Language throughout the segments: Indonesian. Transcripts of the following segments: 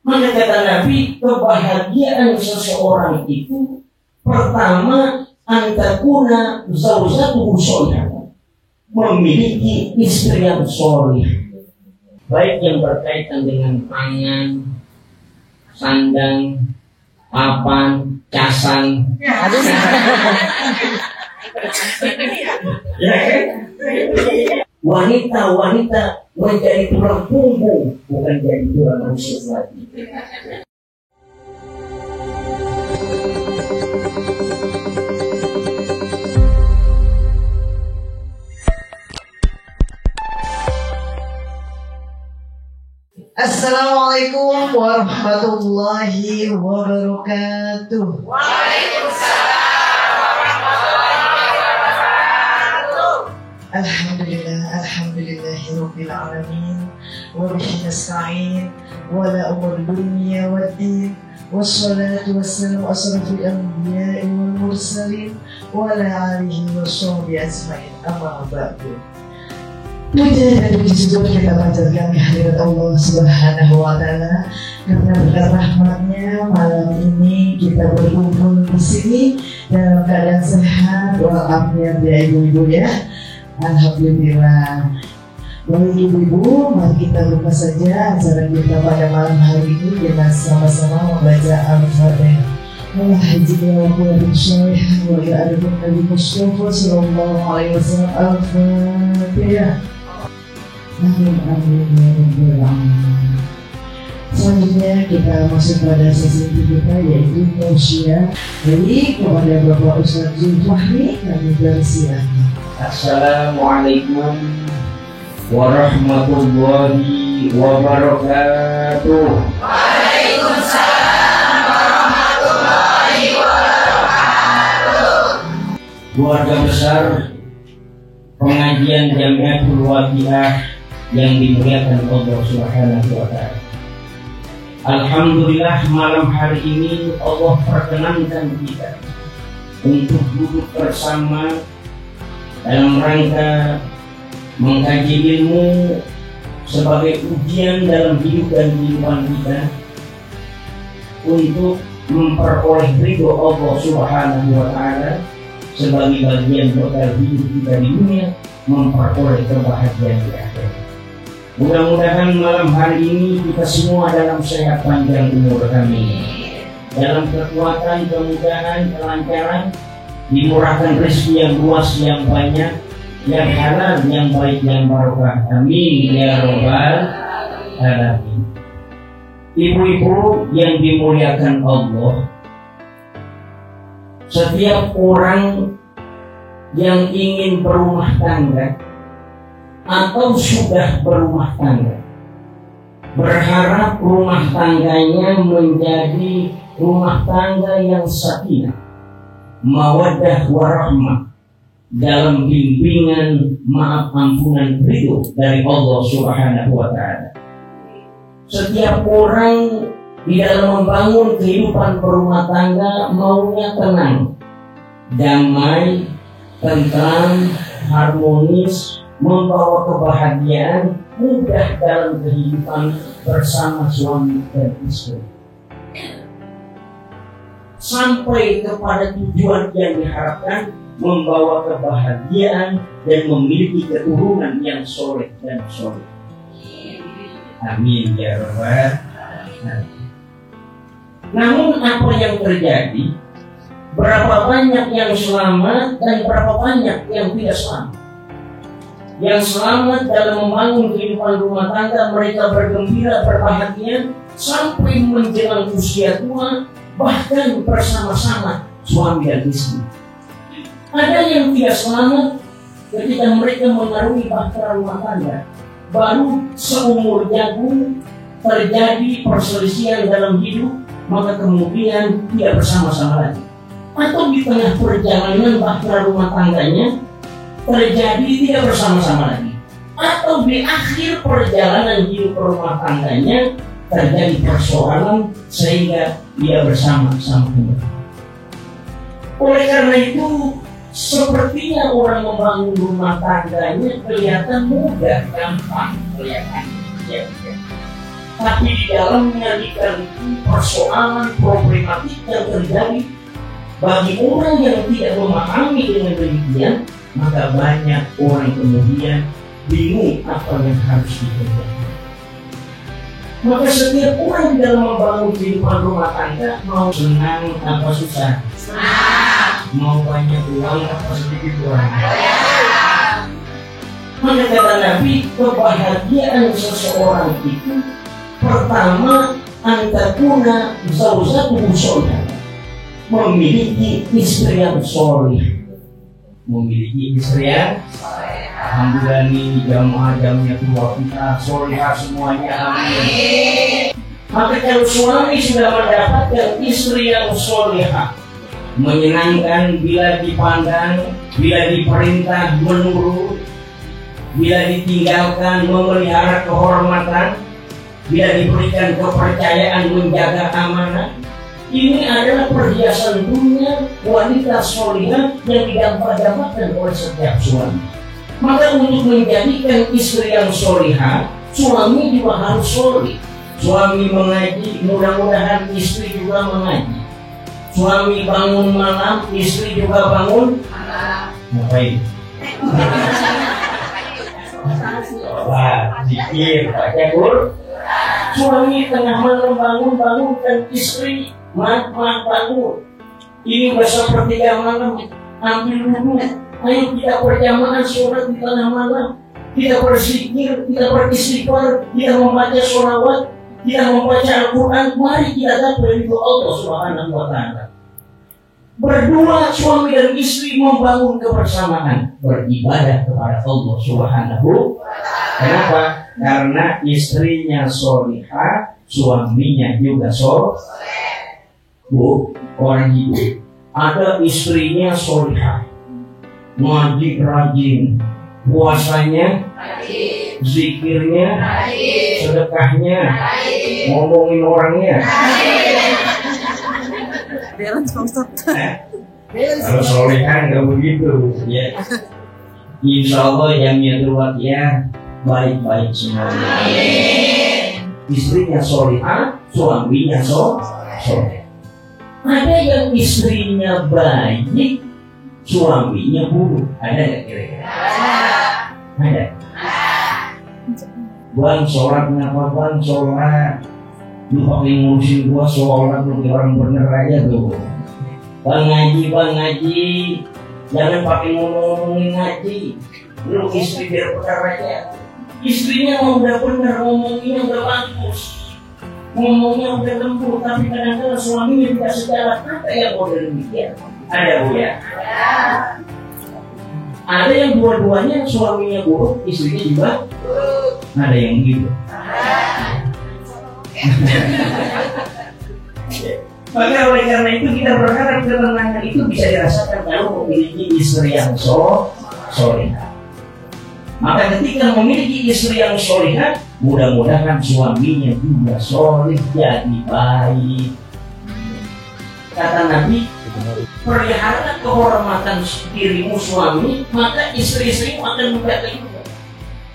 Maka kata Nabi, kebahagiaan seseorang itu pertama antakuna zaujatuhu sholihah, memiliki istri yang sholih, baik yang berkaitan dengan pangan, sandang, papan, casan. Wanita-wanita menjadi tulang punggung, bukan jadi tulang rusuk lagi. Assalamualaikum warahmatullahi wabarakatuh. Waalaikumsalam warahmatullahi wabarakatuh. Alhamdulillahirabbil alamin wa bihi nasta'in wa la umur dunya waddin wassalatu wassalamu asrafil anbiya'i wal mursalin wa ala alihi washabbihi ajmain. Amma ba'du. Puja dan puji syukur kita panjatkan kehadirat Allah Subhanahu wa Ta'ala, karena berkat rahmatnya malam ini kita berkumpul di sini dalam keadaan sehat walafiat ya ibu-ibu ya. Alhamdulillah. Baik ibu-ibu, mari kita buka saja acara kita pada malam hari ini dengan sama-sama membaca Al-Fatihah. Alhamdulillah wa ya'alaikum Nabi Mustafa sallallahu alaihi wasallam. Al-Fatihah. Amin amin ya rabbal alamin. Selanjutnya kita masuk pada sesi kita yaitu tausiah. Jadi kepada Bapak Ustaz Zulfahmi kami persilakan. Assalamualaikum warahmatullahi wabarakatuh. Waalaikumsalam warahmatullahi wabarakatuh. Keluarga besar pengajian Jamiatul Waqiah yang dimuliakan Allah Subhanahu wa Ta'ala. Alhamdulillah malam hari ini Allah perkenankan kita untuk duduk bersama dalam rangka mengkaji ilmu sebagai ujian dalam hidup dan kehidupan kita untuk memperoleh ridho Allah Subhanahu wa Ta'ala sebagai bagian bekal hidup kita di dunia, memperoleh kebahagiaan di akhirat. Mudah-mudahan malam hari ini kita semua dalam sehat panjang umur kami, dalam kekuatan, kemudahan, kelancaran, dimurahkan rezeki yang luas, yang banyak, yang halal, yang baik, yang barokah. Amin ya rabbal alamin. Ibu-ibu yang dimuliakan Allah, setiap orang yang ingin berumah tangga atau sudah berumah tangga berharap rumah tangganya menjadi rumah tangga yang sakinah, mawaddah warahmah, dalam bimbingan maaf ampunan ridho dari Allah Subhanahu wa Ta'ala. Setiap orang di dalam membangun kehidupan berumah tangga maunya tenang, damai, tentram, harmonis, membawa kebahagiaan, mudah dalam kehidupan bersama suami dan istri, sampai kepada tujuan yang diharapkan, membawa kebahagiaan dan memiliki keturunan yang soleh dan soleh. Amin ya rabbal alamin. Namun apa yang terjadi? Berapa banyak yang selamat dan berapa banyak yang tidak selamat? Yang selamat dalam membangun kehidupan rumah tangga, mereka bergembira, berbahagia sampai menjelang usia tua, bahkan bersama-sama suami dan istri. Ada yang tidak selamat ketika mereka mengarungi bahtera rumah tangga, baru seumur jagung terjadi perselisihan dalam hidup, maka kemudian tidak bersama-sama lagi. Atau di tengah perjalanan bahtera rumah tangganya terjadi tidak bersama-sama lagi, atau di akhir perjalanan hidup rumah tangganya terjadi persoalan sehingga dia bersama-sama kembali. Oleh karena itu, sepertinya orang membangun rumah tangganya kelihatan mudah, gampang kelihatan. tapi di dalamnya diteliti persoalan problematik yang terjadi. Bagi orang yang tidak memahami dengan demikian, maka banyak orang kemudian bingung apa yang harus dikerjakan. Maka setiap orang dalam membangun kehidupan rumah tangga, mau senang apa susah? Senang. Mau banyak uang apa sedikit uang? Maka kata Nabi, kebahagiaan seseorang itu pertama antakuna zaujatuhu sholihah, memiliki istri yang soleh. Memiliki istri yang alhamdulillah nih jamnya keluar kita solehah semuanya, amin. Maka kalau suami sudah mendapatkan istri yang solehah, menyenangkan bila dipandang, bila diperintah menurut, bila ditinggalkan memelihara kehormatan, bila diberikan kepercayaan menjaga amanah, ini adalah perhiasan dunia wanita solihah yang didampak-dampakkan oleh setiap suami. Maka untuk menjadikan istri yang solihah, suami juga harus solih. Suami mengaji, mudah-mudahan istri juga mengaji. Suami bangun malam, istri juga bangun malam. Ngapain? Wah, zikir, baca Quran. Suami tengah malam bangunkan istri, bangun. Ini udah sepertiga malam, ambil dulu. Ayo kita berjamaah sholat di tengah malam. Kita berzikir, kita beristighfar, kita membaca sholawat, kita membaca Al-Quran. Mari kita dapat ridho Allah Subhanahu wa Ta'ala. Berdua suami dan istri membangun kebersamaan, beribadah kepada Allah Subhanahu. Kenapa? Karena istrinya solihah, suaminya juga soleh. Bu, orang hidup ada istrinya solihah, ngaji rajin, puasanya rajin, zikirnya rajin, sedekahnya rajin, ngomongin orangnya balance Pak Ustaz. Kalau solihah nggak begitu ya. Insya Allah jamiatul waqiah baik-baik semuanya. Istrinya solihah, suaminya soleh. Ada yang istrinya baik, suaminya buruk. Ada nggak kira-kira? Ada. Bang sholat ngapa bang sholat? Lu pakai ngurusin gua sholat, lu orang bener aja tuh. Bang ngaji, jangan pakai ngomongin ngaji. Lu istri biar bener aja. Istrinya udah bener, ngomongnya udah bagus, ngomongnya udah lembut, tapi kadang-kadang suaminya tidak sejalan. Apa yang mau demikian? Ada Bu ya? Ada yang dua-duanya suaminya buruk, istrinya juga buruk. Ada yang gitu. Maka oleh karena itu kita berharap ketenangan itu bisa dirasakan kalau memiliki istri yang solehah. Maka ketika memiliki istri yang solehah, mudah-mudahan suaminya juga soleh, jadi baik. Kata Nabi, pelihara kehormatan dirimu suami, maka istri-istrimu akan menjaga itu.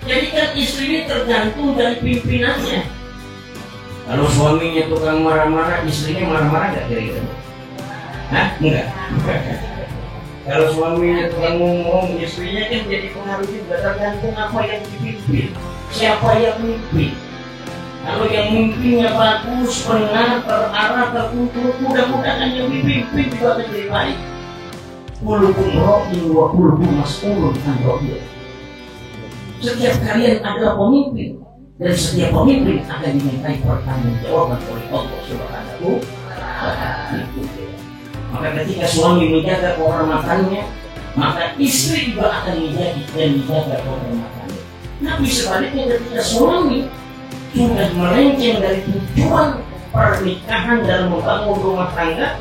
Jadi kan istrinya tergantung dari pimpinannya. Kalau suaminya tukang marah-marah, istrinya marah-marah nggak kira-kira? Hah? Enggak. Kalau suaminya tukang ngomong, istrinya kan jadi pengaruh juga, tergantung apa yang dipimpin, siapa yang memimpin. Kalau yang memimpinnya bagus, benar, terarah, tertutur, mudah-mudahan yang dipimpin juga menjadi baik. Kullukum ra'in wa kullukum mas'ulun an ra'iyah. Setiap kalian adalah pemimpin, dan setiap pemimpin akan dimintai pertanggungjawaban oleh Allah Subhanahu wa Ta'ala. Maka ketika suami menjaga kehormatannya, maka istri juga akan menjaga kehormatannya. Tapi sebaliknya ketika suami sudah melenceng dari tujuan pernikahan dalam membangun rumah tangga,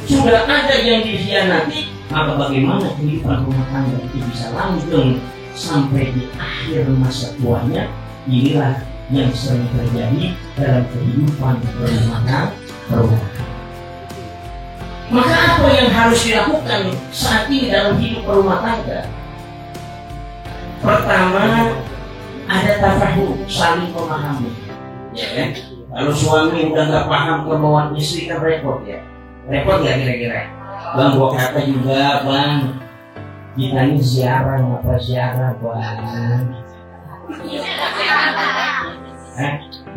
sudah ada yang dikhianati, maka bagaimana kehidupan rumah tangga itu bisa langgeng sampai di akhir masa tuanya? Inilah yang sering terjadi dalam kehidupan rumah tangga. Maka apa yang harus dilakukan saat ini dalam hidup rumah tangga? Pertama, ada tafahum, saling memahami. Ya kan? Kalau suami udah nggak paham kemauan istri kan repot ya. Repot nggak kira-kira? Bang, gua kata juga bang, kita ini ziarah apa ziarah bang?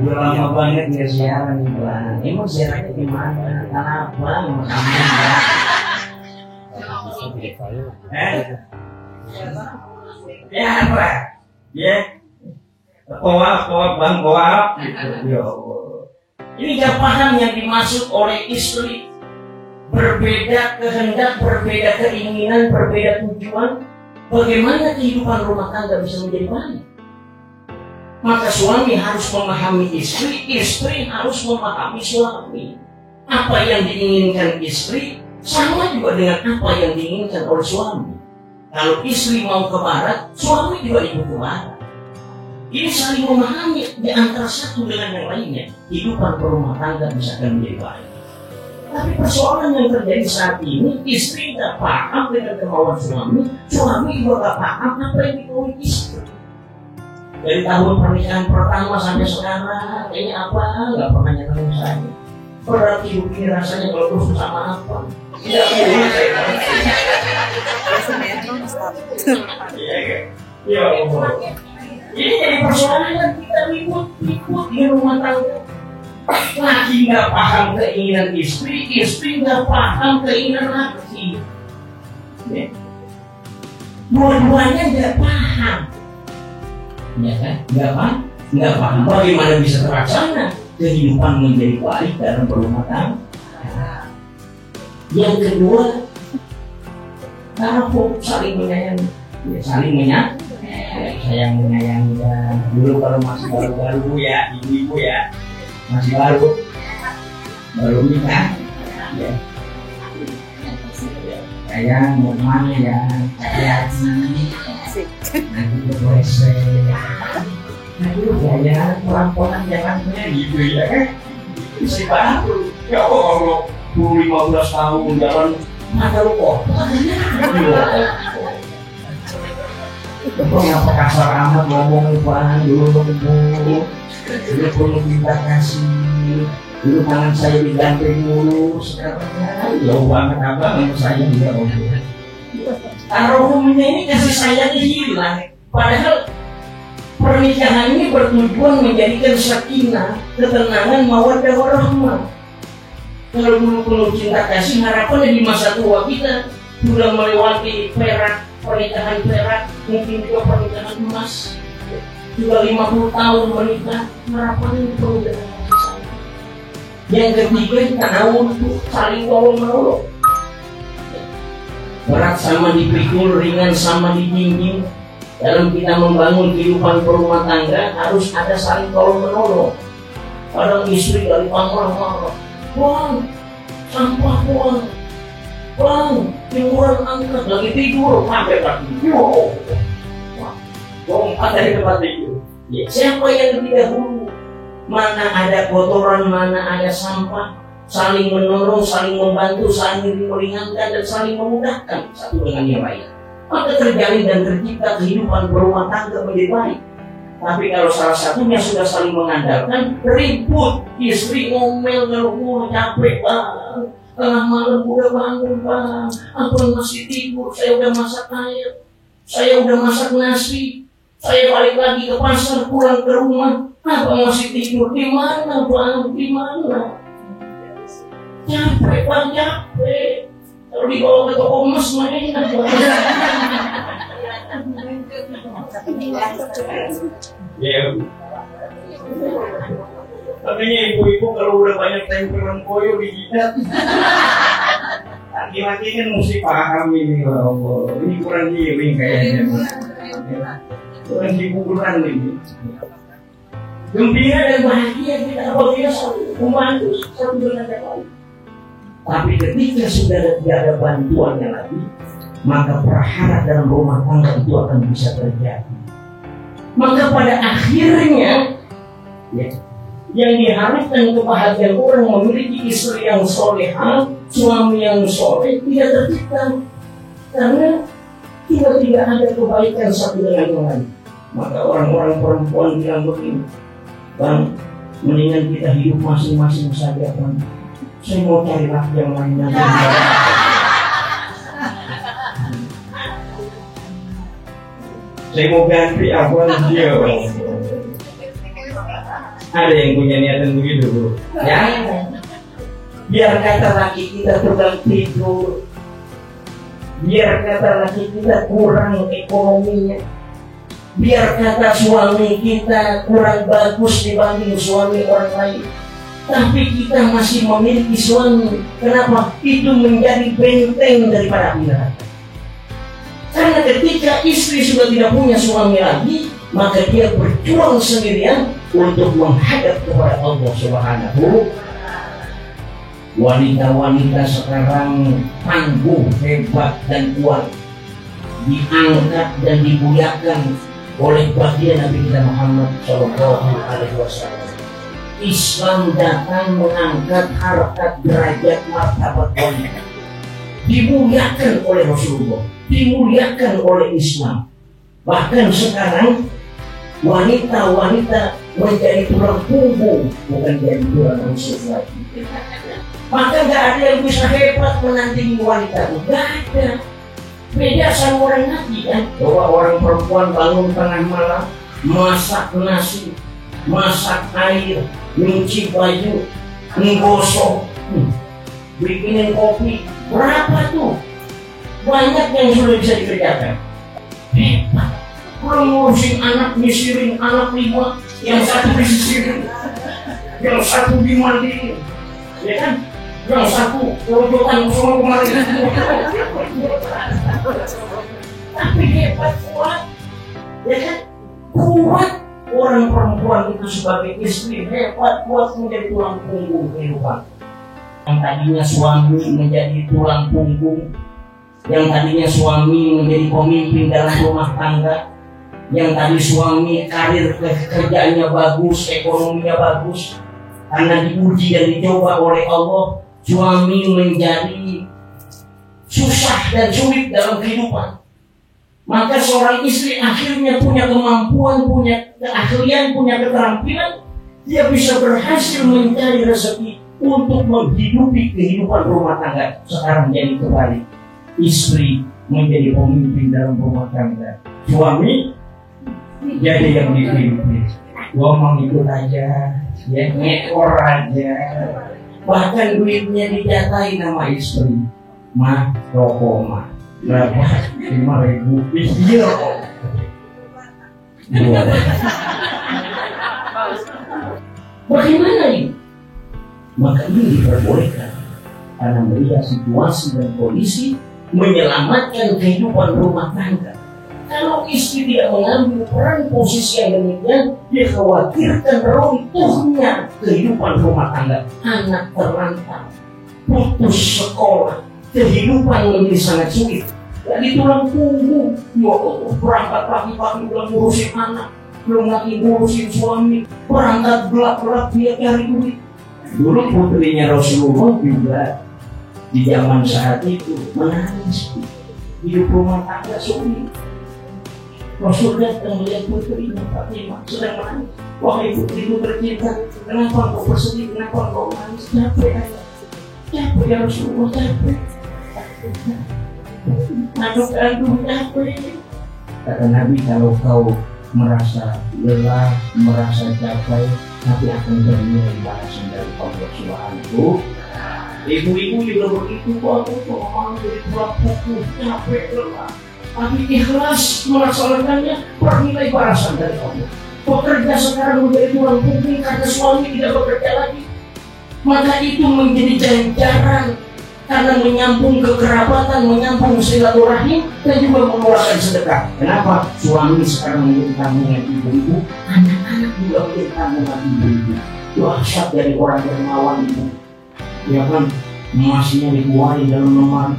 Udah lama banget nggak ziarah nih bang. Emang ziarahnya di mana? Tanah bang, kamu ya apa? Ya, koap bang koap. Gitu. Ini gak paham yang dimaksud oleh istri. Berbeda kehendak, berbeda keinginan, berbeda tujuan. Bagaimana kehidupan rumah tangga bisa menjadi baik? Maka suami harus memahami istri, istri harus memahami suami. Apa yang diinginkan istri sama juga dengan apa yang diinginkan oleh suami. Kalau istri mau ke barat, suami juga ikut ke barat. Ini saling memahami di antara satu dengan yang lainnya. Kehidupan berumah tangga bisa akan menjadi baik. Tapi persoalan yang terjadi saat ini, istri tidak paham dengan kemauan suami, suami juga tidak paham apa yang dimaui istri. Dari tahun pernikahan pertama sampai sekarang, kayaknya apa nggak pernah nyenengin saya. Berat hidup ini rasanya kalau terus sama apa? Tidak boleh saya. Ya Allah. Ini jadi persoalan kita ribut di rumah tangga. Laki nggak paham keinginan istri, istri nggak paham keinginan laki. Ya. Dua-duanya nggak paham. Ya kan? Nggak paham. Bagaimana bisa terlaksana kehidupan menjadi baik dalam berumah tangga? Yang kedua, kalau saling menyayangi, ya, saling menyayangi. Sayang menyayangi dan dulu kalau masih baru-baru ya, ibu-ibu ya, masih baru nikah, ya. Sayang mau kemana ya, hati-hati, nanti ke WC, aduh ya, pelan-pelan jalannya gitu ya kan, masih baru, ya Allah, 15 tahun jalan, mata lu kok, kok ngapa kasar amat ngomong bang, dulu perlu minta kasih, dulu tangan saya diganteng mulu, sekarang jauh banget abang sama saya juga ngomong. Aromanya ini kasih sayangnya hilang, padahal pernikahan ini bertujuan menjadikan sakinah, ketenangan, mawaddah warahmah. Kalau dulu penuh cinta kasih, harapannya di masa tua kita sudah melewati pernikahan perak, mungkin juga pernikahan emas, juga 50 tahun menikah, harapannya perlu dengan kasih sayang. Yang ketiga kita untuk saling tolong menolong. Berat sama dipikul, ringan sama dijinjing. Dalam kita membangun kehidupan berumah tangga harus ada saling tolong menolong. Kadang istri dari marah-marah, bang, sampah bang, bang, jemuran angkat, lagi tidur, pakai kaki, lompat dari tempat tidur. Ya, siapa yang lebih dahulu? Mana ada kotoran, mana ada sampah, saling menolong, saling membantu, saling meringankan dan saling memudahkan satu dengan yang lain. Maka terjalin dan tercipta kehidupan berumah tangga menjadi baik. Tapi kalau salah satunya sudah saling mengandalkan, ribut, istri ngomel, ngeluh, capek bang, tengah malam udah bangun bang, aku masih tidur, saya udah masak air, saya udah masak nasi, saya balik lagi ke pasar, pulang ke rumah, apa masih tidur, di mana bang, di mana? Capek bang, capek. Kalau dibawa ke toko emas mana enak bang. Ya, makanya ibu-ibu kalau udah banyak tempelan koyo dijidat, laki-laki kan mesti paham ini, Allah, ini kurang giring kayaknya, kurang hiburan ini. Gembira dan bahagia kita apabila satu membantu satu dengan yang lain. Tapi ketika sudah tidak ada bantuannya lagi, maka prahara dalam rumah tangga itu akan bisa terjadi. Maka pada akhirnya, ya, yang diharapkan kebahagiaan orang memiliki istri yang solehah, suami yang soleh tidak tercipta, karena tidak ada kebaikan satu dengan yang lain. Maka orang-orang perempuan bilang begini, bang, Mendingan kita hidup masing-masing saja kan. Saya mau cari laki yang lainnya. Saya mau ganti apa dia. Ada yang punya niatan begitu, bro? Ya. Biar kata laki kita tukang tidur, biar kata laki kita kurang ekonominya, biar kata suami kita kurang bagus dibanding suami orang lain, tapi kita masih memiliki suami. Kenapa? Itu menjadi benteng daripada akhirat. Karena ketika istri sudah tidak punya suami lagi, maka dia berjuang sendirian untuk menghadap kepada Allah Subhanahu. Wanita-wanita sekarang tangguh, hebat dan kuat, diangkat dan dimuliakan oleh baginda Nabi kita Muhammad Shallallahu Alaihi Wasallam. Islam datang mengangkat harkat, derajat, martabat wanita, dimuliakan oleh Rasulullah, dimuliakan oleh Islam. Bahkan sekarang wanita-wanita menjadi tulang punggung, bukan jadi tulang rusuk lagi. Maka gak ada yang bisa hebat menandingi wanita itu, gak ada. Beda sama orang Nabi kan, bahwa orang perempuan bangun tengah malam, masak nasi, masak air, nyuci baju, menggosok, bikinin kopi. Berapa tuh? Banyak yang sudah bisa dikerjakan. Hebat. Belum ngurusin anak, nyisirin anak 5, yang satu disisirin, yang satu dimandiin, ya kan? Yang satu rojokan semua kemarin. Tapi hebat, kuat, ya kan? Kuat. Orang perempuan itu sebagai istri hebat, kuat, menjadi tulang punggung kehidupan. Yang tadinya suami menjadi tulang punggung, yang tadinya suami menjadi pemimpin dalam rumah tangga, yang tadi suami karir kerjaannya bagus, ekonominya bagus, karena diuji dan dicoba oleh Allah, suami menjadi susah dan sulit dalam kehidupan. Maka seorang istri akhirnya punya kemampuan, punya keahlian, punya keterampilan, dia bisa berhasil mencari rezeki untuk menghidupi kehidupan rumah tangga. Sekarang jadi kebalik, istri menjadi pemimpin dalam rumah tangga, suami jadi yang dipimpin. Ngomong ikut aja, ya ngekor aja. Bahkan duitnya dijatai nama istri. Mah, rokok mah berapa? 5.000. Iya. Bagaimana ini? Maka ini diperbolehkan karena melihat situasi dan kondisi, menyelamatkan kehidupan rumah tangga. Kalau istri tidak mengambil peran posisi yang demikian, dia khawatirkan runtuhnya kehidupan rumah tangga. Anak terlantar, putus sekolah, kehidupan menjadi sangat sulit. Jadi tulang punggung, ya Allah, berangkat pagi-pagi udah ngurusin anak, belum lagi ngurusin suami, berangkat gelap-gelap dia cari duit. Dulu putrinya Rasulullah juga di zaman saat itu menangis, hidup rumah tangga sulit. Rasul datang melihat putrinya Fatimah sedang menangis. Wahai putriku tercinta, kenapa kau bersedih? Kenapa kau menangis? Capek ayah, capek ya Rasulullah, capek. Aduk-aduk capek. Kata Nabi, kalau kau merasa lelah, merasa capek, tapi akan bernilai balasan dari Allah Subhanahu. Ibu-ibu juga begitu, kok aku mau jadi tulang punggung, capek, lelah, tapi ikhlas melaksanakannya, bernilai balasan dari Allah. Pekerja sekarang menjadi tulang punggung karena suami tidak bekerja lagi, maka itu menjadi ganjaran karena menyambung kekerabatan, menyambung silaturahim, dan juga mengeluarkan sedekah. Kenapa? Suami sekarang menjadi tanggungan ibu-ibu, anak-anak juga menjadi tanggungan ibu-ibu. Dahsyat dari orang dermawan itu, ya kan? Emasnya dikeluarin dalam lemari,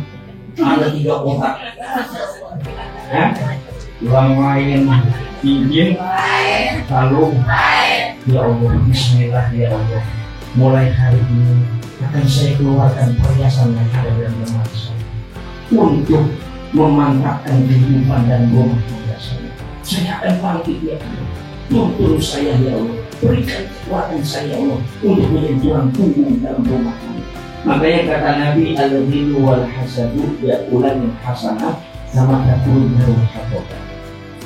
ada 3 kotak. Uang lain izin, lalu ya Allah, bismillah ya Allah, mulai hari ini akan saya keluarkan perhiasan yang ada dalam lemari saya untuk memantapkan kehidupan dan rumah tangga saya. Saya akan bangkit ya Allah, tuntun saya ya Allah. berikan kekuatan saya Allah untuk menjadi tulang punggung dalam rumah tangga. Makanya kata Nabi, al-ghillu wal hasadu ya'ulan hasanah sama takun darul hakokat.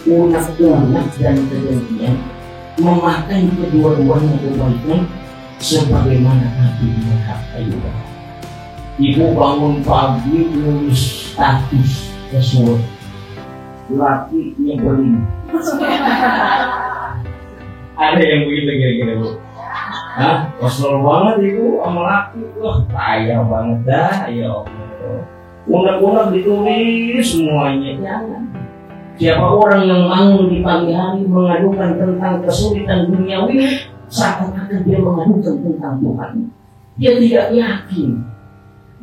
Unak-unak dan kedengkian memakan kedua-duanya kebaikan sebagaimana api minyak kayu bakar. Ibu bangun pagi nulis status sesuatu, laki nyebelin. Ada yang begitu kira-kira Bu? Hah? Kesel banget ibu sama laki, wah kaya banget dah, ya Allah. Unek-unek ditulis semuanya, jangan. Siapa orang yang mau di pagi hari mengadukan tentang kesulitan duniawi, seakan-akan dia mengadukan tentang Tuhan. Dia tidak yakin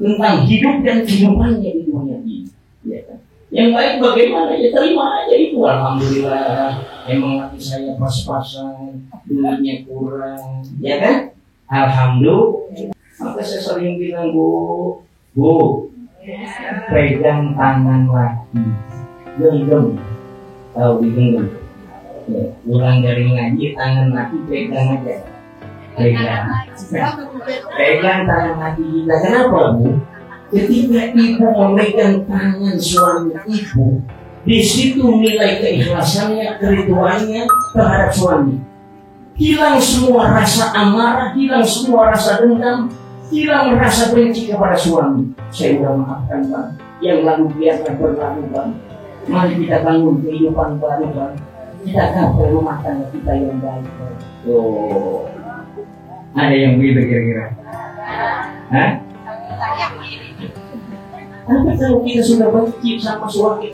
tentang hidup dan kehidupannya di dunia ini. Ya kan? Yang baik bagaimana? Ya terima aja itu. Alhamdulillah, emang hati saya pas-pasan, duitnya kurang, ya kan? Alhamdulillah. Maka saya sering bilang, Bu, pegang tangan laki, genggam, tahu digenggam. Ya, pulang dari ngaji, tangan laki pegang aja, pegang tangan laki kita. Kenapa Bu? Ketika ibu memegang tangan suami ibu, di situ nilai keikhlasannya, keriduannya terhadap suami. Hilang semua rasa amarah, hilang semua rasa dendam, hilang rasa benci kepada suami. Saya sudah maafkan Bang, yang lalu biarkan berlalu Bang. Mari kita bangun kehidupan baru Bang. Kita gapai rumah tangga kita yang baik. Oh, ada yang begitu kira-kira? Hah? Tapi kalau kita sudah benci sama suami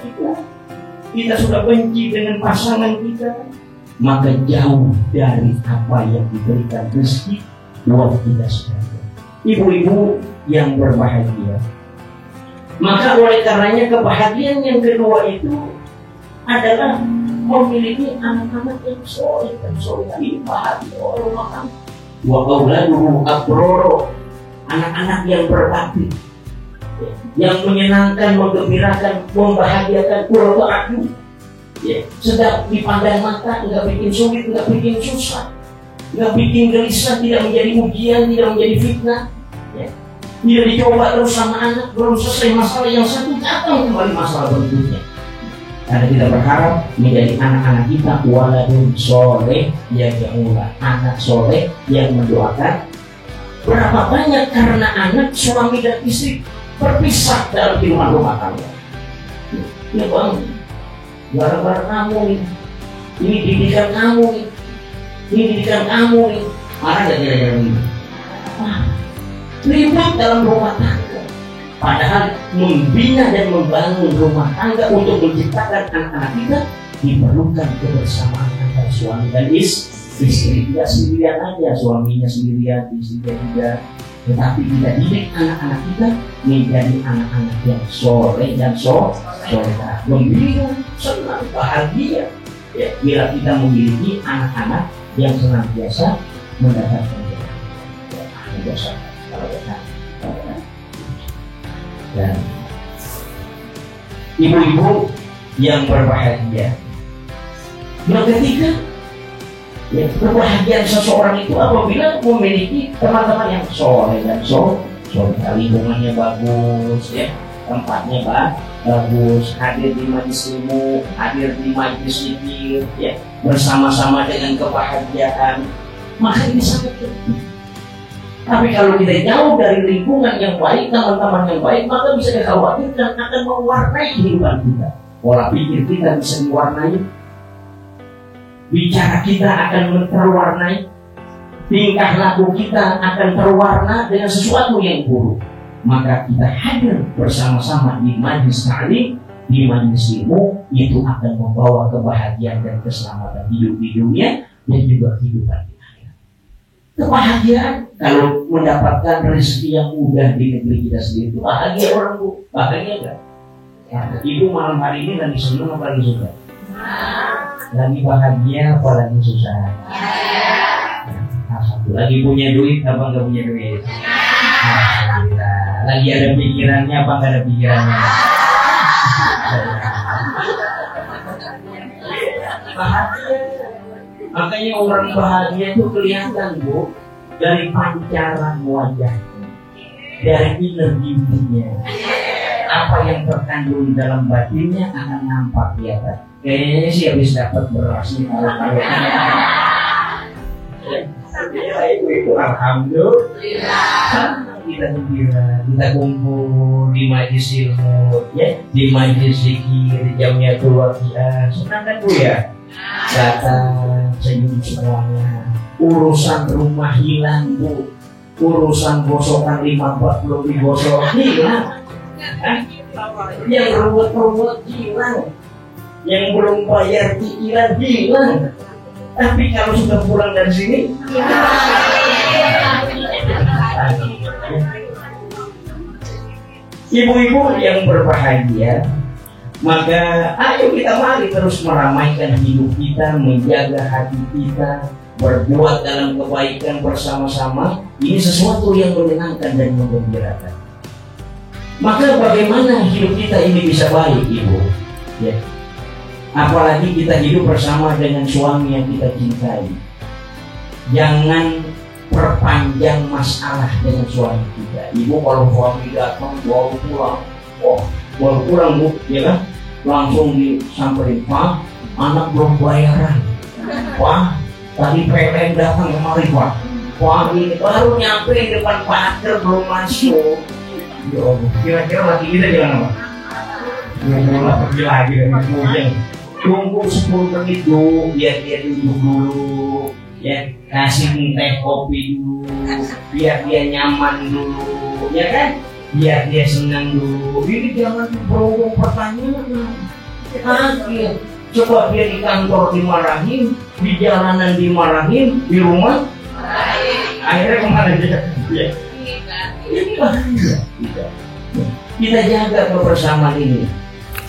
kita sudah benci dengan pasangan kita, maka jauh dari apa yang diberikan rezeki buat kita sekalian. Ibu-ibu yang berbahagia. Maka oleh karenanya kebahagiaan yang kedua itu adalah memiliki anak-anak yang soleh dan soleh. Ini bahagia rumah tangga. Wa auladuhu abroro, anak-anak yang berbakti, yang menyenangkan, menggembirakan, membahagiakan, qurratu ya, sedap dipandang mata, nggak bikin sulit, nggak bikin susah, nggak bikin gelisah, tidak menjadi ujian, tidak menjadi fitnah ya. Tidak dicoba terus sama anak, belum selesai masalah yang satu, datang kembali masalah berikutnya. Karena kita berharap menjadi anak-anak kita waladun soleh yang mulia, anak soleh yang mendoakan. Berapa banyak karena anak suami dan istri berpisah dalam kehidupan rumah tangga. Ya Bang, gara-gara kamu ini didikan kamu ini didikan kamu nih. Marah gak kira-kira ini? Ribut dalam rumah tangga. Padahal membina dan membangun rumah tangga untuk menciptakan anak-anak kita diperlukan kebersamaan antara suami dan istri. Tidak sendirian aja, suaminya sendirian, istrinya juga. Tetapi kita didik anak-anak kita menjadi anak-anak yang soleh dan solehah, gembira, senang, bahagia. Ya, bila kita memiliki anak-anak yang senantiasa mendapatkan jasa. Dan ibu-ibu yang berbahagia. Yang ketiga, ya, kebahagiaan seseorang itu apabila memiliki teman-teman yang soleh dan soleh, lingkungannya bagus, ya, tempatnya bagus, hadir di majelis ilmu, hadir di majelis zikir, ya, bersama-sama dengan kebahagiaan, maka ini sangat penting. Tapi kalau kita jauh dari lingkungan yang baik, teman-teman yang baik, maka bisa dikhawatirkan akan mewarnai kehidupan kita. Pola pikir kita bisa diwarnai, bicara kita akan terwarnai, tingkah laku kita akan terwarna dengan sesuatu yang buruk. Maka kita hadir bersama-sama di majelis ta'lim, di majelis ilmu, itu akan membawa kebahagiaan dan keselamatan hidup di dunia dan juga kehidupan di akhirat. Kebahagiaan kalau mendapatkan rezeki yang mudah di negeri kita sendiri, itu bahagia orang Bu, bahagia enggak? Nah, Ibu malam hari ini lagi senang apa lagi suka? Lagi bahagia apa lagi susah? Alhamdulillah. Lagi punya duit apa nggak punya duit? Alhamdulillah. Lagi ada pikirannya apa nggak ada pikirannya? Bahagia. Makanya orang bahagia itu kelihatan, Bu, dari pancaran wajah, dari inner beauty-nya. Apa yang terkandung dalam batinnya akan nampak di atas. Kayaknya sih habis dapat beras nih kalau itu alhamdulillah. Kita gembira, kita kumpul di majlis ilmu, ya, di majlis zikir, jamnya keluar kita. Senang kan Bu ya? Datang senyum semuanya. Urusan rumah hilang Bu, urusan gosokan 50 belum digosok hilang. Yang ruwet-ruwet hilang, yang belum bayar cicilan hilang. Tapi kalau sudah pulang dari sini, ibu-ibu yang berbahagia, maka ayo kita mari terus meramaikan hidup kita, menjaga hati kita, berbuat dalam kebaikan bersama-sama. Ini sesuatu yang menyenangkan dan menggembirakan. Maka bagaimana hidup kita ini bisa baik, Ibu? Ya. Apalagi kita hidup bersama dengan suami yang kita cintai. Jangan perpanjang masalah dengan suami kita. Ibu kalau suami datang bawa pulang, bawa pulang Bu, ya kan? Langsung disamperin, Pak, anak belum bayaran. Wah, tadi PLN datang kemari Pak. Wah, ini baru nyampe di depan pagar belum masuk. Ya Allah, kira-kira laki kita gimana Pak? Ya mulai pergi lagi dari kemudian. Tunggu 10 menit dulu, biar dia duduk dulu, ya, kasih teh kopi dulu, biar dia nyaman dulu, ya kan? Biar dia senang dulu. Ini jangan berhubung pertanyaan. Akhir, coba dia di kantor dimarahin, di jalanan dimarahin, di rumah akhirnya kemana dia? Ya. Ini bahaya. Kita jaga kebersamaan ini.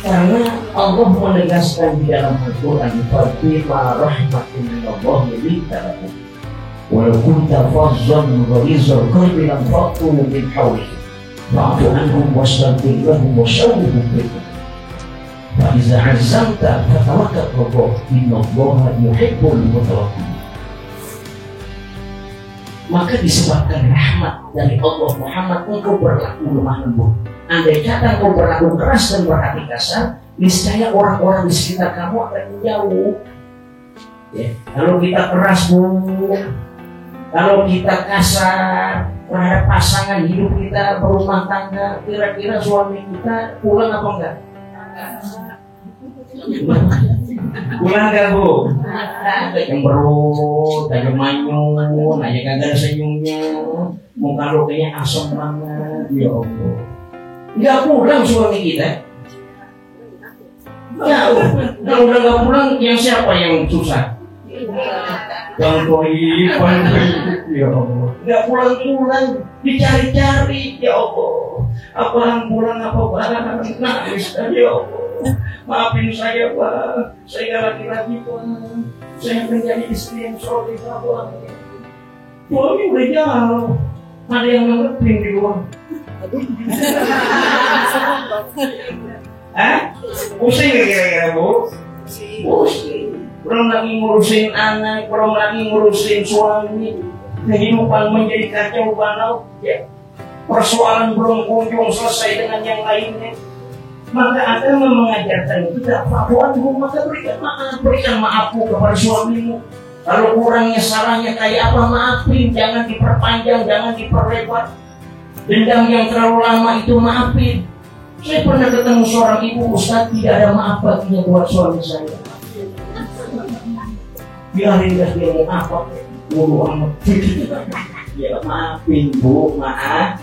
Karena Allah menegaskan di dalam Al-Quran, "Fabima rahmatin minallahi linta lahum, walau kunta fazzan ghalidhal qalbi lanfaddu min hawlik, fa'fu anhum wastaghfir lahum washawirhum fil amr. Fa idza 'azamta fatawakkal 'ala Allah, innallaha yuhibbul mutawakkilin." Maka disebabkan rahmat dari Allah Muhammad, engkau berlaku lemah lembut. Andai kata engkau berlaku keras dan berhati kasar, niscaya orang-orang di sekitar kamu akan menjauh. Ya, kalau kita keras Bu, kalau kita kasar terhadap pasangan hidup kita berumah tangga, kira-kira suami kita pulang apa enggak? Pulang gak Bu? Cemberut, aja manyun, aja kagak ada senyumnya, muka lo kayaknya asam banget. Ya Allah, nggak pulang suami kita. Jauh. Kalau udah nggak pulang, yang siapa yang susah? Yang toipan. Ya Allah, nggak pulang-pulang, dicari-cari. Ya Allah, apaan pulang apa barang? Nangis. Ya Allah, maafin saya Pak, saya laki-laki Pak, saya menjadi istri yang soleh Pak. Suami udah jauh, ada yang ngelepin di luar. Pusing kira-kira Bu? Pusing. Belum lagi ngurusin anak, belum lagi ngurusin suami, kehidupan menjadi kacau balau. Ya. Persoalan belum kunjung selesai dengan yang lainnya. Maka agama mengajarkan kita, maka berikan maafmu kepada suamimu. Kalau kurangnya salahnya kayak apa, maafin, jangan diperpanjang, jangan diperlebar. Dendam yang terlalu lama itu maafin. Saya pernah ketemu seorang ibu, Ustaz, tidak ada maaf baginya buat suami saya. Biarin dah dia mau apa, bodoh amat. Ya maafin Bu, maaf.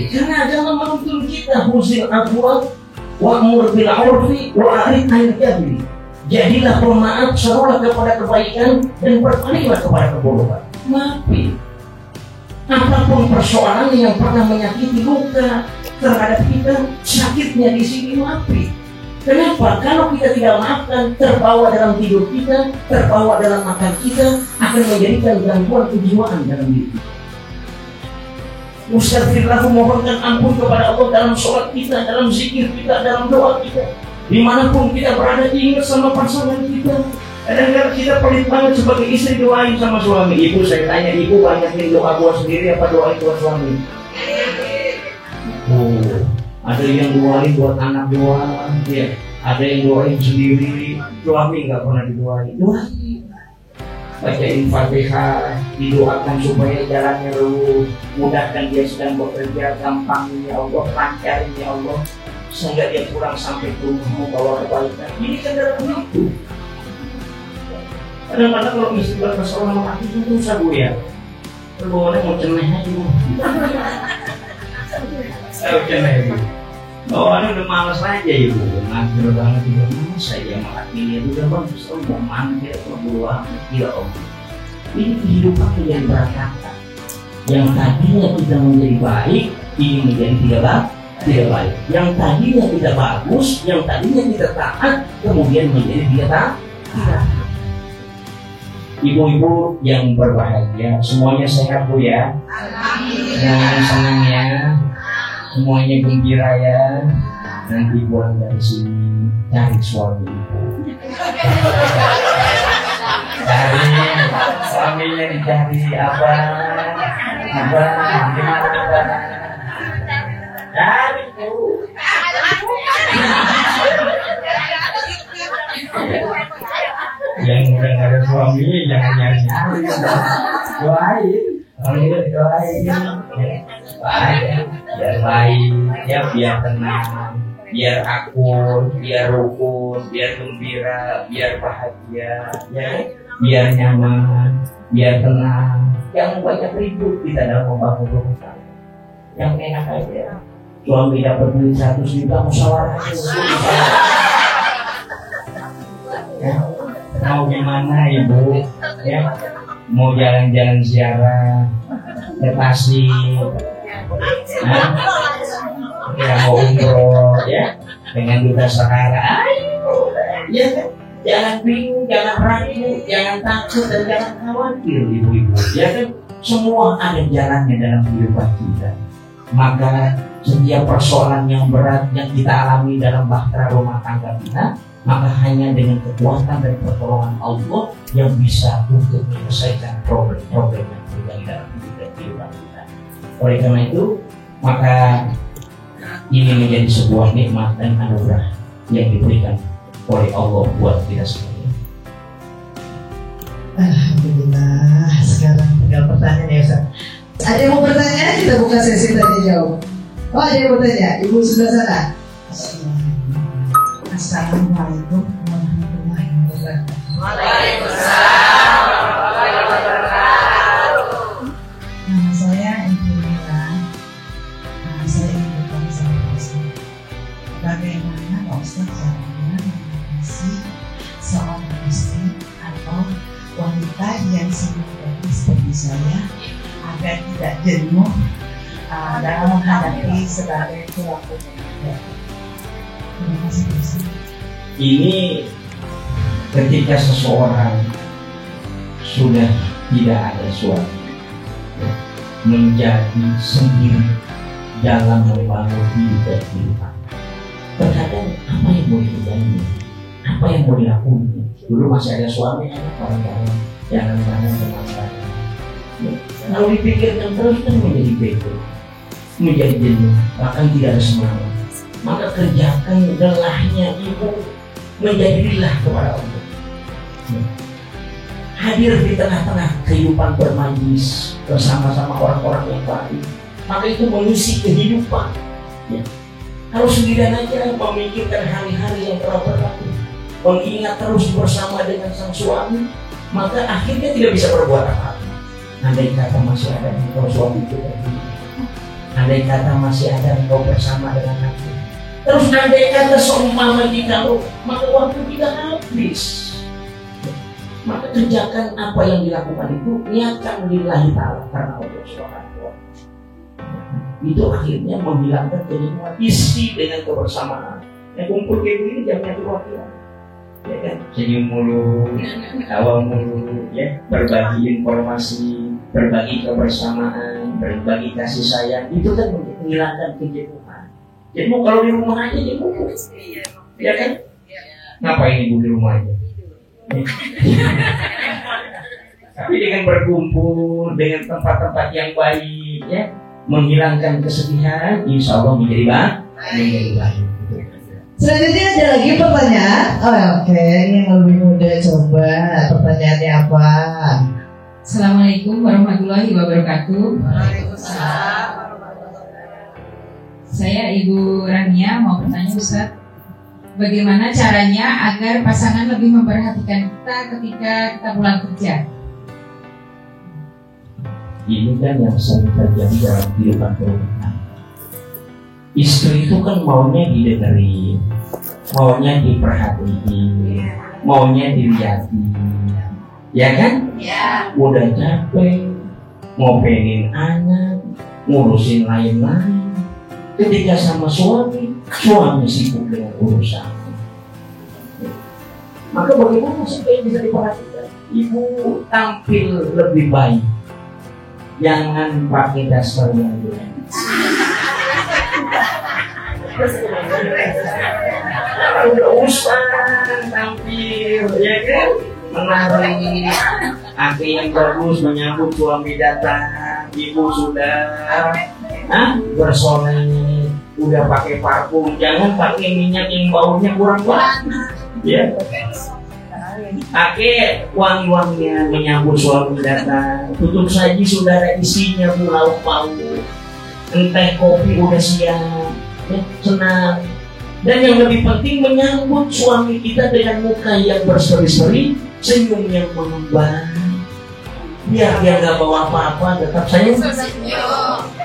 Karena agama menuntun kita huzil afwa wa'mur bil 'urfi wa'rid 'anil jahili. Jadilah pemaaf, serulah kepada kebaikan dan berpalinglah kepada kebodohan. Maafin. Apapun persoalan yang pernah menyakiti luka terhadap kita, sakitnya di sini maafin. Kenapa? Kalau kita tidak maafkan, terbawa dalam tidur kita, terbawa dalam makan kita, akan menjadikan gangguan kejiwaan dalam diri kita. Mustaghfirullah, mohonkan ampun kepada Allah dalam sholat kita, dalam zikir kita, dalam doa kita. Dimanapun kita berada, ingat sama pasangan kita. Kadang-kadang kita pelit banget sebagai istri doain sama suami. Ibu, saya tanya, ibu banyakin doa buat sendiri apa doain buat suami? Oh, ada yang doain buat anak doang, ya. Ada yang doain sendiri, suami nggak pernah didoain. Doain, bacain Fatihah, didoakan supaya jalannya lurus, mudahkan dia sedang bekerja, gampangin ya Allah, lancarin ya Allah, sehingga dia pulang sampai ke rumah membawa kebaikan. Ini kan dalam begitu. Kadang-kadang kalau istri berkesal sama laki itu susah bu ya. Boleh mau ceneh aja bu. Ayo ceneh bu. Bawaannya udah males aja ibu. Ngajar banget juga males aja sama laki ini udah bagus. Oh mau mana dia berbuang ya om. Ini kehidupan menjadi berantakan. Yang tadinya kita menjadi baik, ini menjadi tidak baik. Yang tadinya tidak bagus, yang tadinya kita taat, kemudian menjadi tidak taat. Ibu-ibu yang berbahagia, semuanya sehat bu ya. Semuanya senang ya. Semuanya gembira ya. Nanti pulang dari sini cari suami ibu. Cari suaminya, dicari apa? Gimana abang? Cari bu. Yang udah nggak ada suami jangan nyari-nyari, doain, biar baik, ya biar tenang, biar akur, biar rukun, biar gembira, biar bahagia, ya, biar nyaman, biar tenang. Jangan banyak ribut kita dalam membangun rumah tangga. Yang enak aja, suami dapat duit 100 juta musyawarah. Ya. Mau gimana ibu ya, mau jalan-jalan ziarah ke Tasik, ya mau umroh ya dengan duta Sahara, ayo ya, jangan bingung, jangan ragu, jangan takut dan jangan khawatir ibu-ibu ya kan, semua ada jalannya dalam kehidupan kita. Maka setiap persoalan yang berat yang kita alami dalam bahtera rumah tangga kita, maka hanya dengan kekuatan dan pertolongan Allah yang bisa untuk menyelesaikan problem-problem yang terjadi dalam kehidupan kita. Oleh karena itu, maka ini menjadi sebuah nikmat dan anugerah yang diberikan oleh Allah buat kita semua. Alhamdulillah. Sekarang tinggal pertanyaan ya Ustaz. Ada yang mau bertanya? Kita buka sesi tanya jawab. Oh, ada yang mau bertanya? Ibu sebelah sana. Assalamualaikum warahmatullahi wabarakatuh. Waalaikumsalam warahmatullahi wabarakatuh. Nama saya Ibu Mira. Saya ingin bertanya sama Pak Ustaz. Bagaimana Pak Ustaz caranya mengatasi seorang istri atau wanita yang sebenarnya seperti saya agar tidak jenuh dalam menghadapi sebagai pelaku pekerja? Ini ketika seseorang sudah tidak ada suami, menjadi sendiri dalam membangun hidup dan kehidupan. Terkadang apa yang mau dikerjain, apa yang mau dilakukan. Dulu masih ada suami, kawan-kawan, jangan-jangan teman-teman. Kalau dipikirkan terus kan menjadi bego, menjadi jenuh, bahkan tidak ada semangat. Maka kerjakan lelahnya ibu menjadi lillah kepada Allah. Hadir di tengah-tengah kehidupan bermajlis bersama-sama orang-orang yang baik. Maka itu mengisi kehidupan. Ya. Kalau sendirian aja memikirkan hari-hari yang telah berlalu, mengingat terus bersama dengan sang suami, maka akhirnya tidak bisa berbuat apa-apa. Andai kata masih ada engkau suami itu tadi, andai kata masih ada engkau bersama dengan aku. Terus andai kata seumpama kita maka waktu kita habis. Maka kerjakan apa yang dilakukan itu, niatkan lillahi ta'ala karena Allah Subhanahu wa ta'ala. Itu akhirnya menghilangkan kejenuhan, isi dengan kebersamaan. Yang kumpul kayak begini jamnya keluarga, ya kan? Senyum mulu, tawa mulu, ya, berbagi informasi, berbagi kebersamaan, berbagi kasih sayang, itu kan menghilangkan kejenuhan. Jadi kalau di rumah aja jenuh, ya kan? Ngapain ibu di rumah aja? Tapi dengan berkumpul, dengan tempat-tempat yang baik, ya, menghilangkan kesedihan, insya Allah menjadi baik. Selanjutnya ada lagi pertanyaan. Oke, ini yang lebih muda, coba pertanyaannya apa? Assalamualaikum warahmatullahi wabarakatuh. Waalaikumsalam. Saya Ibu Rania mau bertanya Ustaz, bagaimana caranya agar pasangan lebih memperhatikan kita ketika kita pulang kerja? Ini kan yang sering terjadi dalam kehidupan rumah tangga. Istri itu kan maunya didengerin, maunya diperhatiin, maunya dilihatin, ya kan? Ya. Udah capek, mau pengen anak, ngurusin lain-lain. Ketika sama suami sibuk dengan urusan. Maka bagaimana supaya bisa diperhatikan? Ibu tampil lebih baik. Jangan pakai dasar yang lain. Udah usah tampil, ya kan? Menari, aki yang bagus menyambut suami datang. Ibu sudah bersolek, udah pakai parfum, jangan pakai minyak yang baunya kurang banget, ya. Pakai wangi-wangian menyambut suami datang. Tutup saji sudah ada isinya, lauk pauk, enteh kopi udah siap, ya, senang. Dan yang lebih penting menyambut suami kita dengan muka yang berseri-seri, senyum yang mengembang. Biar dia nggak bawa apa-apa, tetap senyum.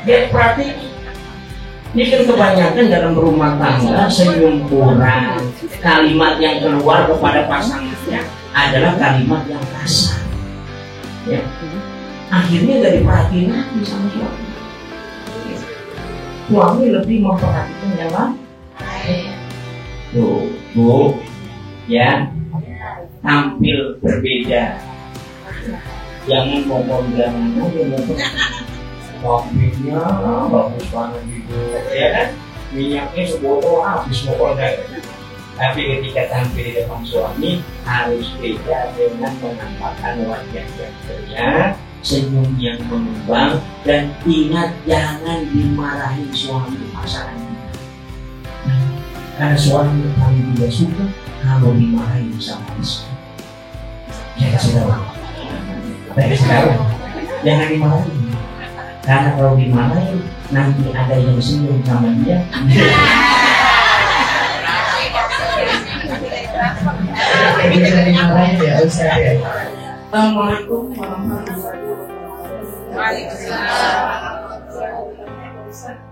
Dia perhati. Ini kan kebanyakan dalam rumah tangga senyum kurang. Kalimat yang keluar kepada pasangannya adalah kalimat yang kasar. Ya. Akhirnya nggak diperhatiin lagi sama suami. Suami lebih memperhatikan yang lain. Tuh, ya, tampil berbeda. Jangan ngomong-ngomong aja, kopinya bagus banget gitu, ya kan? Minyaknya sebotol habis pokoknya. Tapi ketika tampil di depan suami harus beda dengan menampakkan wajah yang ceria, senyum yang mengembang, dan ingat jangan dimarahi suami pasangan. Karena suami paling tidak suka kalau dimarahi sama istri. Saya kasih tahu, jangan dimarahi. Karena kalau dimarahi nanti ada yang senyum sama dia. Bisa dimarahin ya Ustaz ya. Assalamualaikum warahmatullahi wabarakatuh. Waalaikumsalam.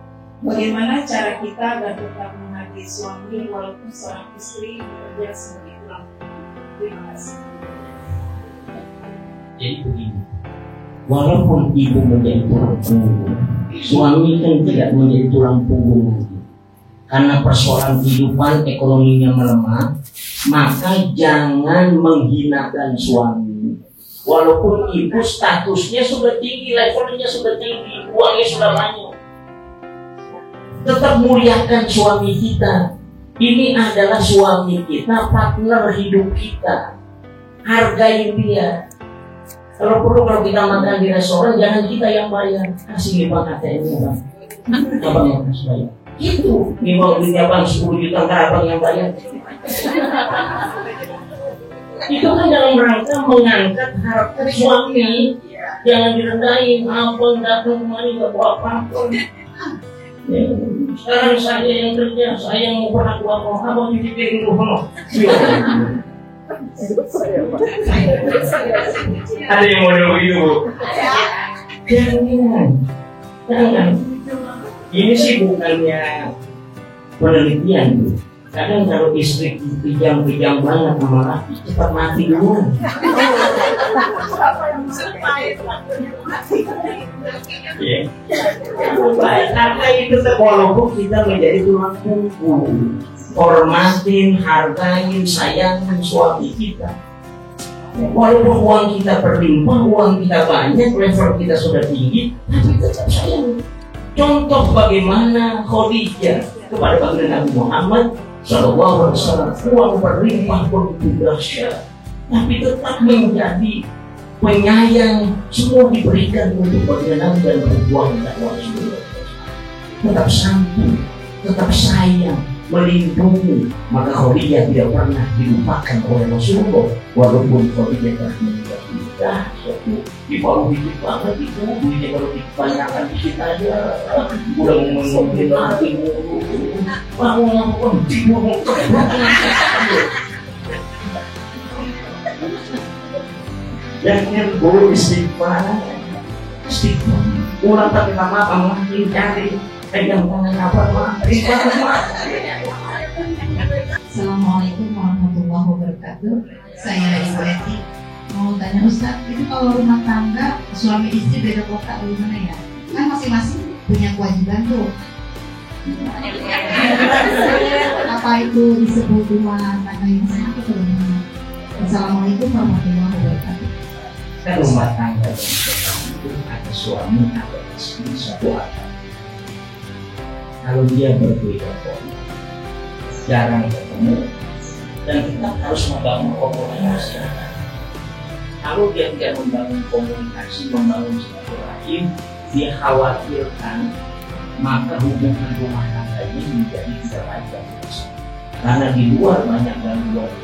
Bagaimana cara kita agar tetap menghargai suami walaupun seorang istri bekerja sebagai tulang punggung? Terima kasih. Jadi begini, walaupun ibu menjadi tulang punggung, suami kan tidak menjadi tulang punggung lagi. Karena persoalan kehidupan ekonominya melemah, maka jangan menghinakan suami. Walaupun ibu statusnya sudah tinggi, levelnya sudah tinggi, uangnya sudah banyak, tetap muliakan suami kita. Ini adalah suami kita, partner hidup kita. Hargai dia. Kalau perlu, kalau kita makan di restoran, jangan kita yang bayar. Kasih Bang ATM-nya, Bang. Abang yang kasih bayar. Gitu. Ini mau duitnya Bang 10 juta, ntar Abang yang bayar. Itu kan dalam rangka mengangkat harkat suami. Jangan direndahin. Abang datang kemari gak bawa apa-apa. Ya, sekarang saya yang kerja, saya yang mau pernah tua mau abang dipikirin dulu. Ada yang model begitu, Bu? Jangan. Ini sih bukannya penelitian, Bu. Kadang kalau istri pijam-pijam banget sama laki, cepat mati duluan. Ya. Baik, karena itu walaupun kita menjadi tulang punggung, hormatin, hargain, sayangin suami kita. Walaupun uang kita berlimpah, uang kita banyak, level kita sudah tinggi, tapi tetap sayang. Contoh bagaimana Khadijah kepada baginda Nabi Muhammad Sallallahu Alaihi Wasallam, uang berlimpah begitu dahsyat, tapi tetap menjadi penyayang. Semua diberikan untuk berkenan dan berbuang dakwah Rasulullah. Tetap santun, tetap sayang, melindungi. Maka Khadijah tidak pernah dilupakan oleh Rasulullah, walaupun Khadijah telah meninggal. Suatu di bawah dikit banget itu, duitnya kalau dibanyakan dikit aja, udah ngomongin lagi mulu, bangun tidur yang boleh istighfar, ulang tapi lama makin cari pegang tangan apa Assalamualaikum warahmatullahi wabarakatuh. Saya Ibu Eti. Mau tanya Ustaz, itu kalau rumah tangga suami istri beda kota gimana ya? Kan masing-masing punya kewajiban tuh. Apa itu disebut rumah tangga yang sama atau bagaimana? Assalamualaikum warahmatullahi wabarakatuh. Rumah tangga itu ada suami, ada istri, satu atap. Kalau dia berbeda kok, jarang ketemu, dan kita harus membangun komunikasi. Kalau dia tidak membangun komunikasi, membangun silaturahim, dia khawatirkan maka hubungan rumah tangga ini menjadi tidak lancar. Karena di luar banyak gangguan.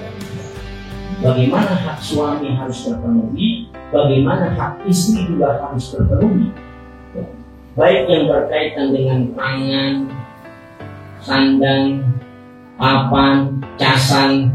Bagaimana hak suami harus terpenuhi, bagaimana hak istri juga harus terpenuhi. Baik yang berkaitan dengan pangan, sandang, papan, casan.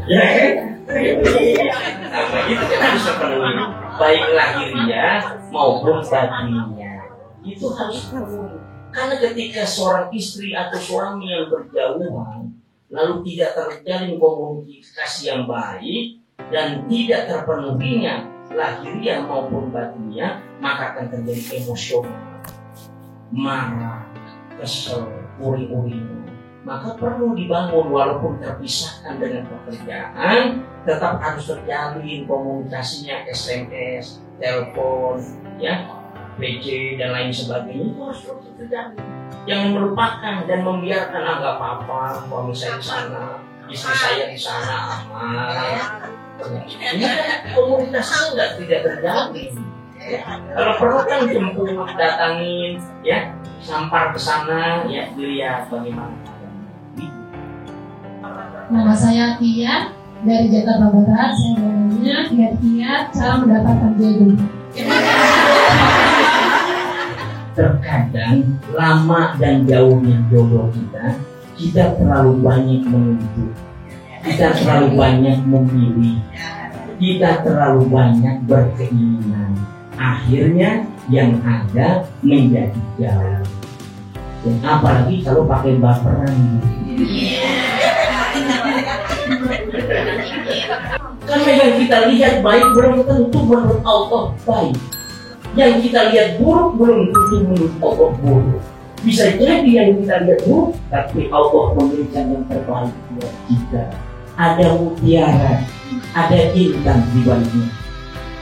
Ya kan? Nah, itu kan harus terpenuhi, baik lahiriah maupun batinnya. Itu harus terpenuhi. Karena ketika seorang istri atau suami yang berjauhan, lalu tidak terjalin komunikasi yang baik dan tidak terpenuhinya lahiriah maupun batinnya, maka akan terjadi emosional, marah, kesel, uring-uring. Maka perlu dibangun walaupun terpisahkan dengan pekerjaan, tetap harus terjalin komunikasinya, SMS, telepon, ya, PC dan lain sebagainya, itu harus terus terjalin. Jangan melupakan dan membiarkan nggak apa-apa, suami saya di sana, istri saya di sana, aman. Ini komunikasinya tidak terjalin. Kalau perlu kan jemput, datangin, ya, sampar ke sana, ya, dilihat bagaimana. Nama saya Tia dari Jakarta Barat. Saya namanya Kiat-Kiat, cara mendapatkan jodoh. Terkadang lama dan jauhnya jodoh kita terlalu banyak menuntut, kita terlalu banyak memilih, kita terlalu banyak berkeinginan. Akhirnya yang ada menjadi jauh. Dan apalagi kalau pakai baperan. Karena yang kita lihat baik belum tentu menurut Allah baik. Yang kita lihat buruk belum tentu menurut Allah buruk. Bisa jadi yang kita lihat buruk, tapi Allah memberikan yang terbaik buat kita. Ada mutiara, ada intan di baliknya.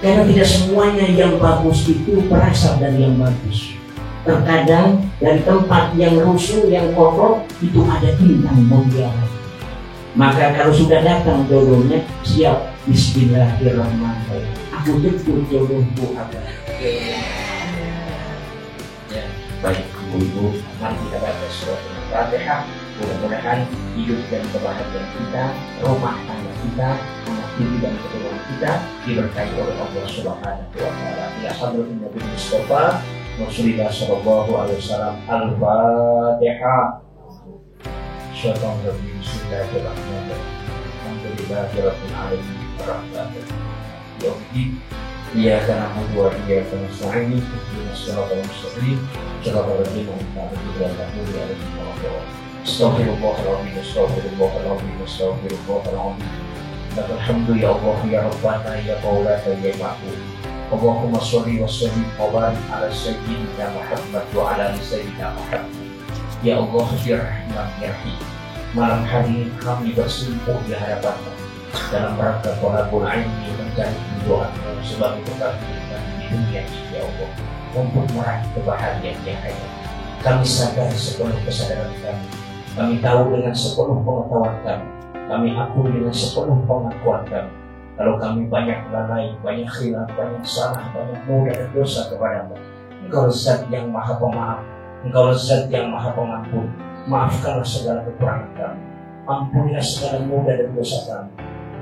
Karena tidak semuanya yang bagus itu berasal dari yang bagus. Terkadang dari tempat yang rusuh, yang kotor, itu ada intan mutiara. Maka kalau sudah datang jodohnya, siap. Bismillahirrahmanirrahim. Aku jemput jodohku ada. Ya, baik ibu-ibu, mari kita baca surat Al-Fatihah. Mudah-mudahan hidup dan kebahagiaan kita, rumah tangga kita, anak cucu dan keturunan kita diberkahi oleh Allah Subhanahu wa Ta'ala. Ya hadratin Nabi Mustafa Rasulullah sallallahu alaihi wasallam. Al-Fatihah. Bismillahirrahmanirrahim. Alhamdulillahi rabbil alamin. Ar-Rahmanir Rahim. Iyyaka na'budu wa iyyaka nasta'in. Ihdinas siratal mustaqim. Siratal ladzina an'amta 'alaihim. Astaghfirullahaladzim, astaghfirullahaladzim, astaghfirullahaladzim. Lakal hamdu ya Allah, ya Rabbana, ya Maulana, ya Ma'bud. Allahumma sholli wa sallim wa barik ala sayyidina Muhammad wa ala ali sayyidina Muhammad. Ya Allah, ya Rahman, ya Rahim. Malam hari ini kami bersimpuh di hadapan-Mu dalam rangka thalabul ilmi, mencari doa-Mu sebagai bekal kehidupan di dunia ini, ya Allah, untuk meraih kebahagiaan yang hanya. Kami sadar sepenuh kesadaran kami Kami tahu dengan sepenuh pengetahuan kami. Kami akui dengan sepenuh pengakuan kami. Kalau kami banyak lalai, banyak khilaf, banyak salah, banyak mudah dan dosa kepada-Mu. Engkau Zat yang Maha Pemaaf, Engkau Zat yang Maha Pengampun. Maafkanlah segala kekurangan kami. Ampunilah segala mudah dan dosa kami.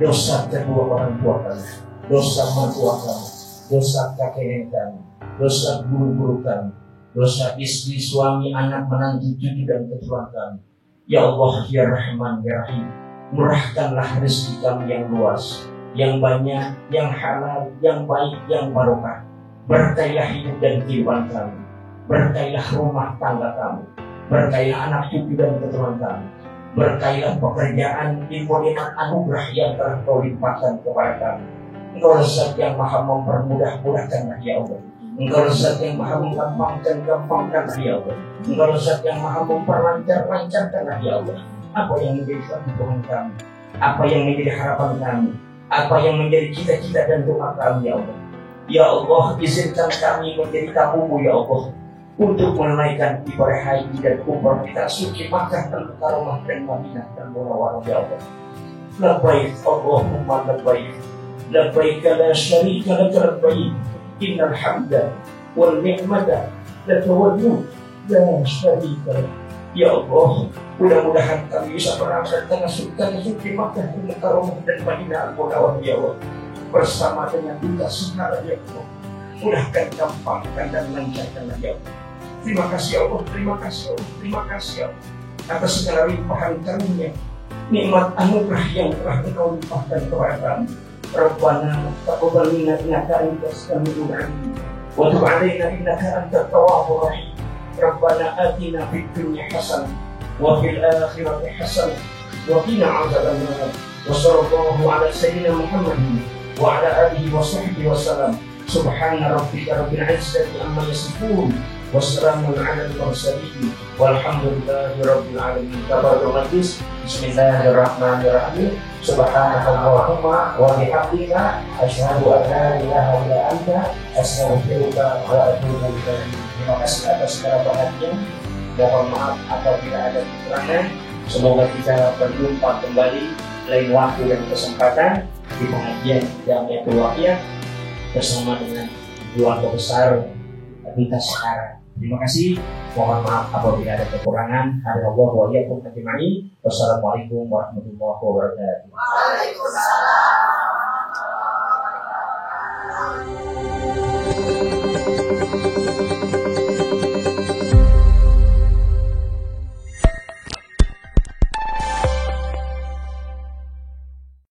Dosa kedua orang tua kami, dosa mertua kami, dosa kakek nenek kami, dosa guru-guru kami, dosa istri, suami, anak, menantu, cucu dan keturunan kami. Ya Allah, ya Rahman, ya Rahim, murahkanlah rezeki kami yang luas, yang banyak, yang halal, yang baik, yang barokah. Berkailah hidup dan kehidupan kami. Berkailah rumah tangga kami. Berkailah anak cucu dan keturunan kami. Berkailah pekerjaan, ilmu nikmat anugerah yang telah Kau limpahkan kepada kami. Engkau Zat yang Maha mempermudah-mudahkanlah ya Allah. Engkau Zat yang Maha menggampangkanlah ya Allah. Engkau Zat yang Maha memperlancarkanlah ya Allah. Apa yang menjadi kebutuhan kami, apa yang menjadi harapan kami, apa yang menjadi cita-cita dan doa kami ya Allah. Ya Allah, izinkan kami menjadi tamu-Mu ya Allah, untuk menunaikan ibadah haji dan umrah kita suci Makkah dan Mukarramah dan Madinah dan Munawwarah ya Allah. Labbaik Allahumma labbaik, labbaik la syarika laka labbaik, innal hamda wal ni'mata laka wal mulk la syarika lak. Ya Allah, mudah-mudahan kami bisa berangkat tanah suci Makkah dan Mukarramah dan Madinah Munawwarah ya Allah, bersama dengan duka senara ya Allah. Mudahkan, gampangkan dan lancarkanlah ya Allah. Terima kasih ya Allah, terima kasih ya Allah, terima kasih ya Allah atas segala limpahan karunia, nikmat anugerah yang telah Engkau limpahkan kepada kami. Rabbana taqabbal minna innaka antas samiul alim wa tub 'alaina innaka antat tawwabur rahim. Rabbana atina fid dunya hasanah wa fil akhirati hasanah wa qina 'adzabannar. Wa sallallahu 'ala sayyidina Muhammadin wa 'ala alihi wa sahbihi wa sallam. Subhana rabbika rabbil 'izzati amma yasifun. Wassalamun ala al-mursalin walhamdulillahi rabbil alamin. Tabarrul majlis. Bismillahirrahmanirrahim. Subhanakallahumma wa bihamdika asyhadu an la ilaha illa anta astaghfiruka wa atubu ilaik. Terima kasih atas segala perhatian. Mohon maaf apabila ada kekurangan. Semoga kita berjumpa kembali lain waktu dan kesempatan di pengajian Jamiatul Waqiah bersama dengan keluarga besar kita sekarang. Terima kasih. Mohon maaf apabila ada kekurangan. Hadallahu wa iyyakum ajma'in. Wassalamualaikum warahmatullahi wabarakatuh. Waalaikumsalam.